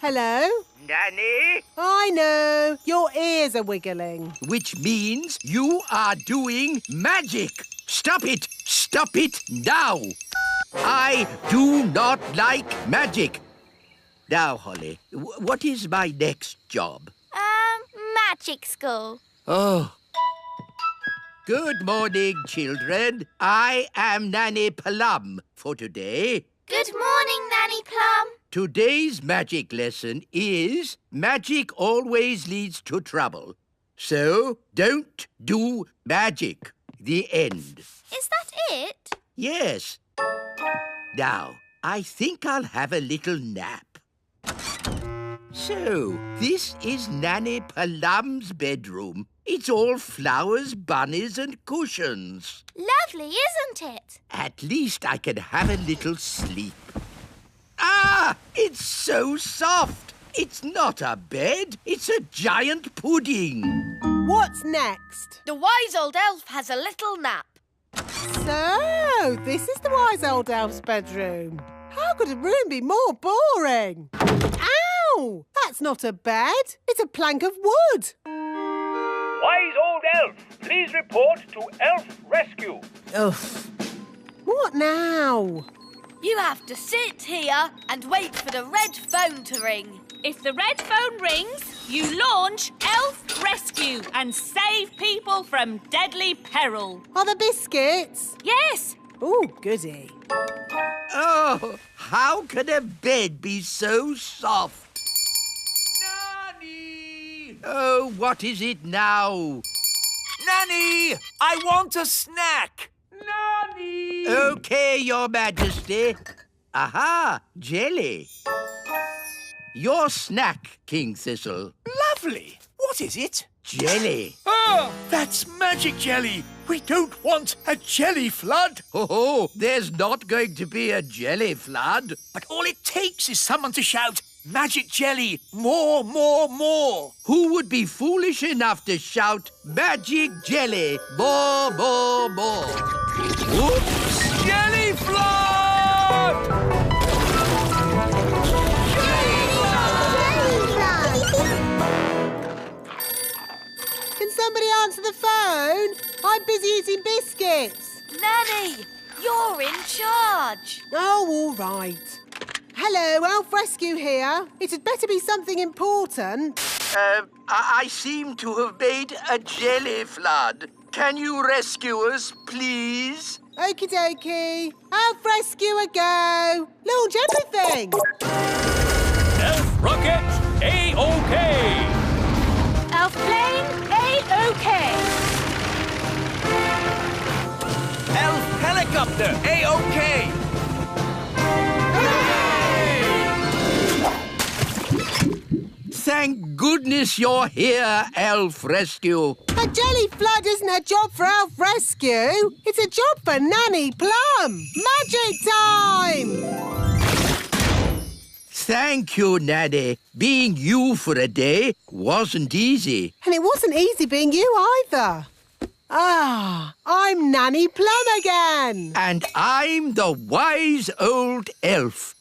Hello? Nanny? I know. Your ears are wiggling. Which means you are doing magic. Stop it! Stop it now! I do not like magic. Now, Holly, what is my next job? Magic school. Oh. Good morning, children. I am Nanny Plum for today. Good morning, Nanny Plum. Today's magic lesson is magic always leads to trouble. So, don't do magic. The end. Is that it? Yes. Now, I think I'll have a little nap. So, this is Nanny Plum's bedroom. It's all flowers, bunnies and cushions. Lovely, isn't it? At least I can have a little sleep. Ah! It's so soft. It's not a bed. It's a giant pudding. What's next? The wise old elf has a little nap. So, this is the wise old elf's bedroom. How could a room be more boring? Ow! That's not a bed. It's a plank of wood. Wise old elf, please report to Elf Rescue. Ugh. What now? You have to sit here and wait for the red phone to ring. If the red phone rings, you launch Elf Rescue and save people from deadly peril. Are there biscuits? Yes. Oh, goody. Oh, how can a bed be so soft? Nanny! Oh, what is it now? Nanny! I want a snack! Nanny! OK, Your Majesty. Aha, jelly. Your snack, King Thistle. Lovely. What is it? Jelly. Oh, that's magic jelly. We don't want a jelly flood. Oh, there's not going to be a jelly flood. But all it takes is someone to shout, magic jelly, more, more, more. Who would be foolish enough to shout, magic jelly, more, more, more? Whoops! Jelly flood! Can somebody answer the phone? I'm busy eating biscuits. Nanny, you're in charge. Oh, all right. Hello, Elf Rescue here. It had better be something important. I seem to have made a jelly flood. Can you rescue us, please? Okie dokie. Elf Rescue a go. Launch everything. Elf Rocket, A-OK. Elf Plane, A-OK. Elf helicopter, A-OK. Thank goodness you're here, Elf Rescue. A jelly flood isn't a job for Elf Rescue. It's a job for Nanny Plum. Magic time! Thank you, Nanny. Being you for a day wasn't easy. And it wasn't easy being you either. Ah, I'm Nanny Plum again. And I'm the wise old elf.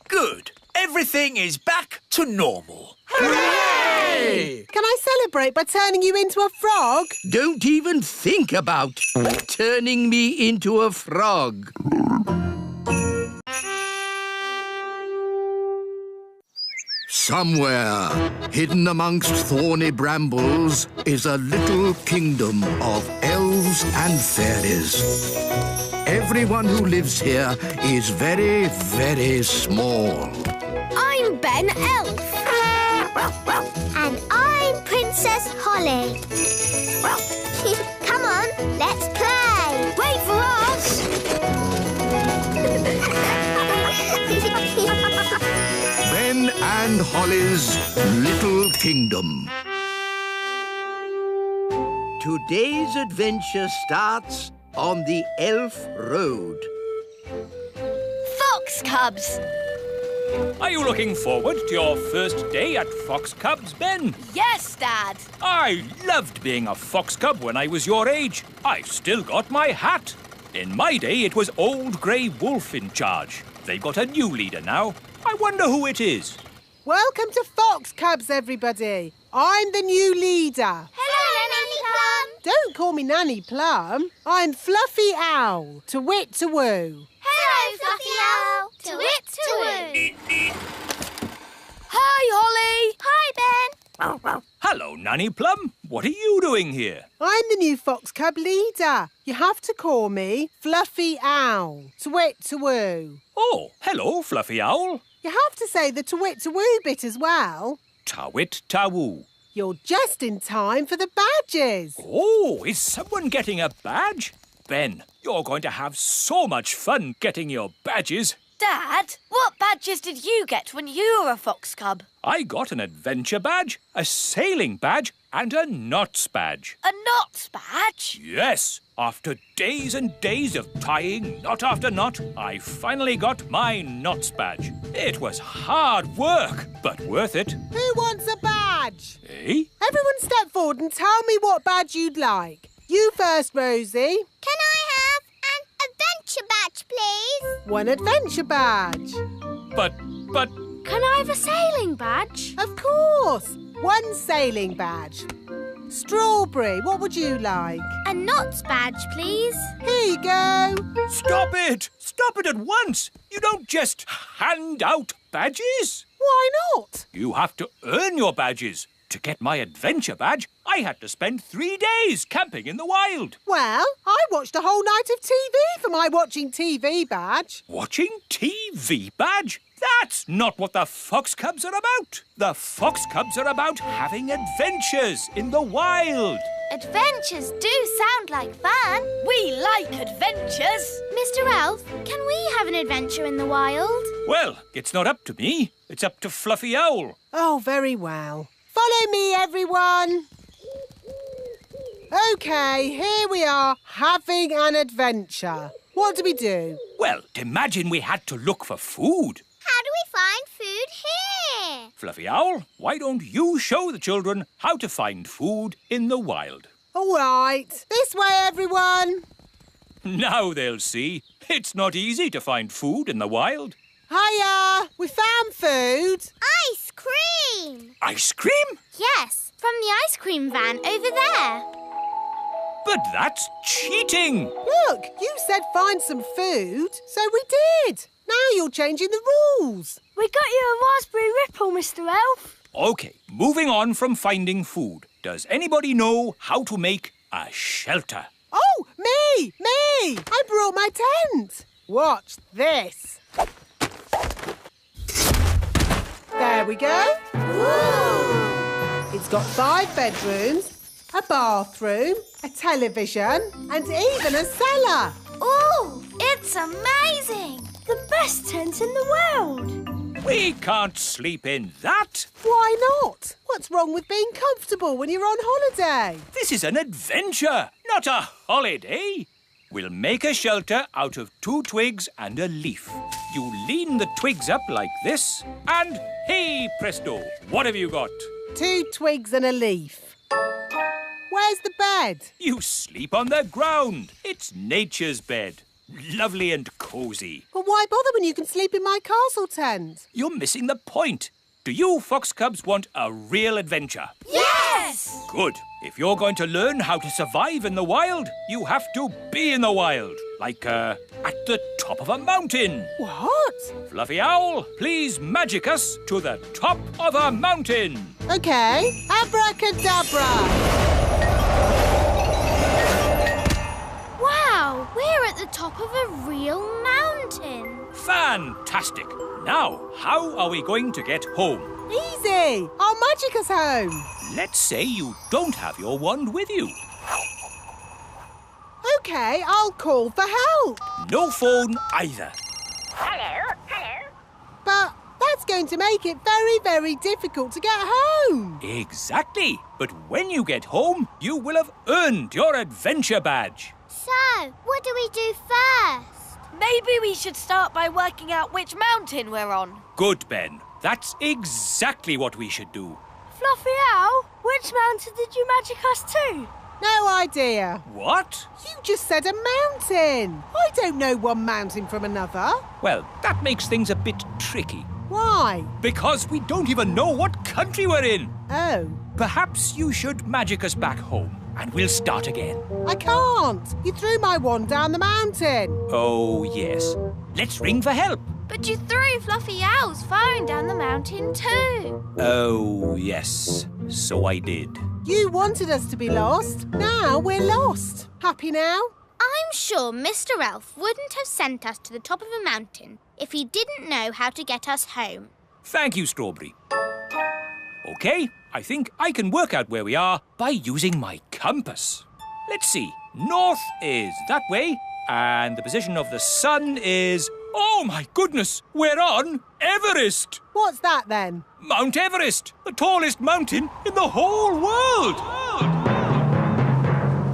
Good. Everything is back to normal. Hooray! Can I celebrate by turning you into a frog? Don't even think about turning me into a frog. Somewhere, hidden amongst thorny brambles, is a little kingdom of elves and fairies. Everyone who lives here is very, very small. I'm Ben Elf. And I'm Princess Holly. Come on, let's play. Wait for us. Ben and Holly's Little Kingdom. Today's adventure starts on the Elf Road. Fox Cubs. Are you looking forward to your first day at Fox Cubs, Ben? Yes, Dad. I loved being a fox cub when I was your age. I've still got my hat. In my day, it was Old Grey Wolf in charge. They've got a new leader now. I wonder who it is. Welcome to Fox Cubs, everybody. I'm the new leader. Hello, Nanny Plum. Don't call me Nanny Plum. I'm Fluffy Owl. To wit, to woo. Hello, Fluffy Owl. To wit, to woo. Hi, Holly. Hi, Ben. Hello, Nanny Plum. What are you doing here? I'm the new Fox Cub leader. You have to call me Fluffy Owl. To wit, to woo. Oh, hello, Fluffy Owl. You have to say the to wit, to woo bit as well. Tawit Tawoo. You're just in time for the badges. Oh, is someone getting a badge? Ben, you're going to have so much fun getting your badges. Dad, what badges did you get when you were a fox cub? I got an adventure badge, a sailing badge, and a knots badge. A knots badge? Yes, after days and days of tying knot after knot, I finally got my knots badge. It was hard work, but worth it. Who wants a badge? Eh? Everyone step forward and tell me what badge you'd like. You first, Rosie. Can I have an adventure badge, please? One adventure badge. But... Can I have a sailing badge? Of course. One sailing badge. Strawberry, what would you like? A knots badge, please. Here you go. Stop it! Stop it at once! You don't just hand out badges. Why not? You have to earn your badges. To get my adventure badge, I had to spend 3 days camping in the wild. Well, I watched a whole night of TV for my watching TV badge. Watching TV badge? That's not what the Fox Cubs are about. The Fox Cubs are about having adventures in the wild. Adventures do sound like fun. We like adventures. Mr. Elf, can we have an adventure in the wild? Well, it's not up to me. It's up to Fluffy Owl. Oh, very well. Follow me, everyone. OK, here we are, having an adventure. What do we do? Well, imagine we had to look for food. How do we find food here? Fluffy Owl, why don't you show the children how to find food in the wild? All right. This way, everyone. Now they'll see. It's not easy to find food in the wild. Hiya! We found food. Ice cream! Ice cream? Yes, from the ice cream van over there. But that's cheating. Look, you said find some food, so we did. Now you're changing the rules. We got you a raspberry ripple, Mr. Elf. OK, moving on from finding food. Does anybody know how to make a shelter? Oh, me! Me! I brought my tent. Watch this. There we go. Ooh. It's got 5 bedrooms, a bathroom, a television, and even a cellar. Ooh, it's amazing. The best tent in the world. We can't sleep in that. Why not? What's wrong with being comfortable when you're on holiday? This is an adventure, not a holiday. We'll make a shelter out of 2 twigs and a leaf. You lean the twigs up like this, and hey presto, what have you got? 2 twigs and a leaf. Where's the bed? You sleep on the ground. It's nature's bed. Lovely and cosy. But why bother when you can sleep in my castle tent? You're missing the point. Do you Fox Cubs want a real adventure? Yes! Good. If you're going to learn how to survive in the wild, you have to be in the wild. Like, at the top of a mountain. What? Fluffy Owl, please magic us to the top of a mountain. OK. Abracadabra. Wow, we're at the top of a real mountain. Fantastic. Now, how are we going to get home? Easy. I'll magic us home. Let's say you don't have your wand with you. OK, I'll call for help. No phone either. Hello, hello. But that's going to make it very, very difficult to get home. Exactly. But when you get home, you will have earned your adventure badge. So, what do we do first? Maybe we should start by working out which mountain we're on. Good, Ben. That's exactly what we should do. Fluffy Owl, which mountain did you magic us to? No idea. What? You just said a mountain. I don't know one mountain from another. Well, that makes things a bit tricky. Why? Because we don't even know what country we're in. Oh, Perhaps you should magic us back home, and we'll start again. I can't. You threw my wand down the mountain. Oh, yes. Let's ring for help. But you threw Fluffy Owl's phone down the mountain too. Oh, yes. So I did. You wanted us to be lost. Now we're lost. Happy now? I'm sure Mr. Elf wouldn't have sent us to the top of a mountain if he didn't know how to get us home. Thank you, Strawberry. OK, I think I can work out where we are by using my compass. Let's see. North is that way, and the position of the sun is... Oh, my goodness! We're on Everest! What's that then? Mount Everest, the tallest mountain in the whole world!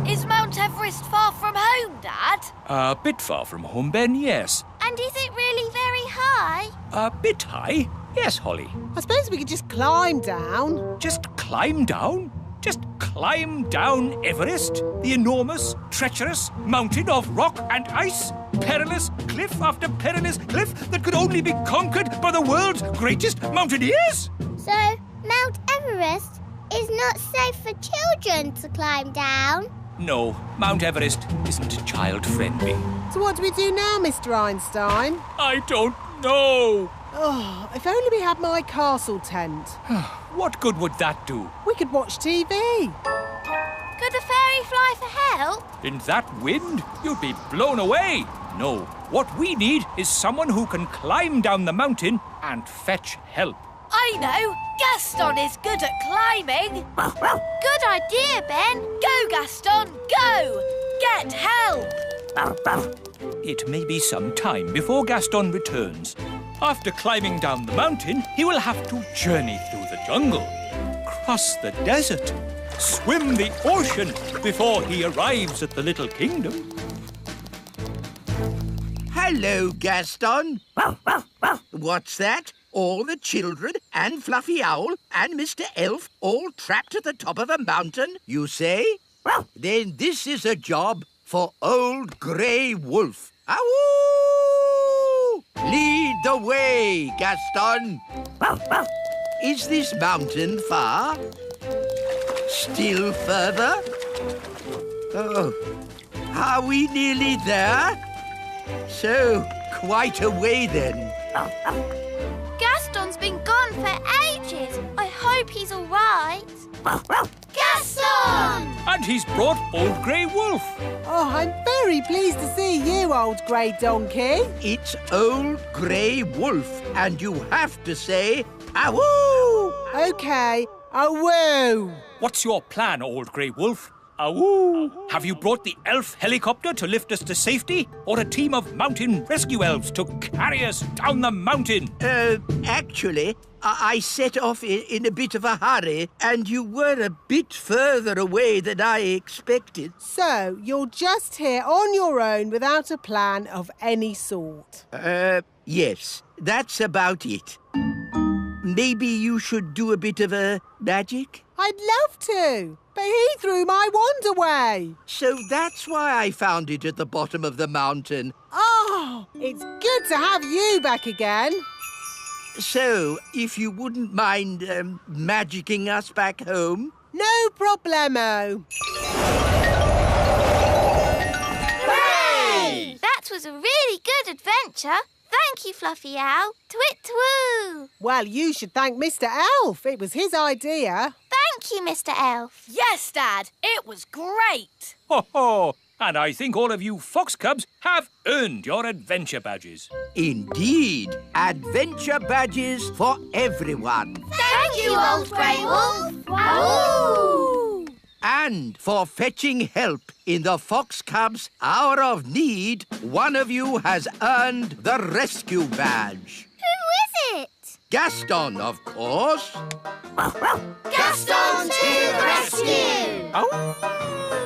Is Mount Everest far from home, Dad? A bit far from home, Ben, yes. And is it really very high? A bit high? Yes, Holly. I suppose we could just climb down. Just climb down? Just climb down Everest, the enormous, treacherous mountain of rock and ice? Perilous cliff after perilous cliff that could only be conquered by the world's greatest mountaineers? So, Mount Everest is not safe for children to climb down? No, Mount Everest isn't child-friendly. So what do we do now, Mr. Einstein? I don't know. Oh, if only we had my castle tent. What good would that do? We could watch TV. Could the fairy fly for help? In that wind, you'd be blown away. No, what we need is someone who can climb down the mountain and fetch help. I know! Gaston is good at climbing! Good idea, Ben. Go, Gaston, go! Get help! It may be some time before Gaston returns. After climbing down the mountain, he will have to journey through the jungle, cross the desert, swim the ocean before he arrives at the little kingdom. Hello, Gaston. What's that? All the children and Fluffy Owl and Mr. Elf all trapped at the top of a mountain, you say? Then this is a job for Old Grey Wolf. Awoo! Lead the way, Gaston. Is this mountain far? Still further? Oh, are we nearly there? So, quite a way then. Gaston's been gone for ages. I hope he's all right. Gaston! And he's brought Old Grey Wolf. Oh, I'm very pleased to see you, old grey donkey. It's Old Grey Wolf, and you have to say, awoo! OK, awoo. What's your plan, Old Grey Wolf? Awoo! Have you brought the elf helicopter to lift us to safety, or a team of mountain rescue elves to carry us down the mountain? Actually, I set off in a bit of a hurry, and you were a bit further away than I expected. So, you're just here on your own without a plan of any sort? Yes, that's about it. Maybe you should do a bit of a magic? I'd love to, but he threw my wand away. So that's why I found it at the bottom of the mountain. Oh, it's good to have you back again. So, if you wouldn't mind magicking us back home? No problemo. Hooray! That was a really good adventure. Thank you, Fluffy Owl. Twit-twoo! Well, you should thank Mr. Elf. It was his idea. Thank you, Mr. Elf. Yes, Dad, it was great. Ho ho! And I think all of you fox cubs have earned your adventure badges. Indeed. Adventure badges for everyone. Thank you, Old Grey Wolf. Wahoo! And for fetching help in the Fox Cubs' hour of need, one of you has earned the rescue badge. Who is it? Gaston, of course. Gaston to the rescue! Oh.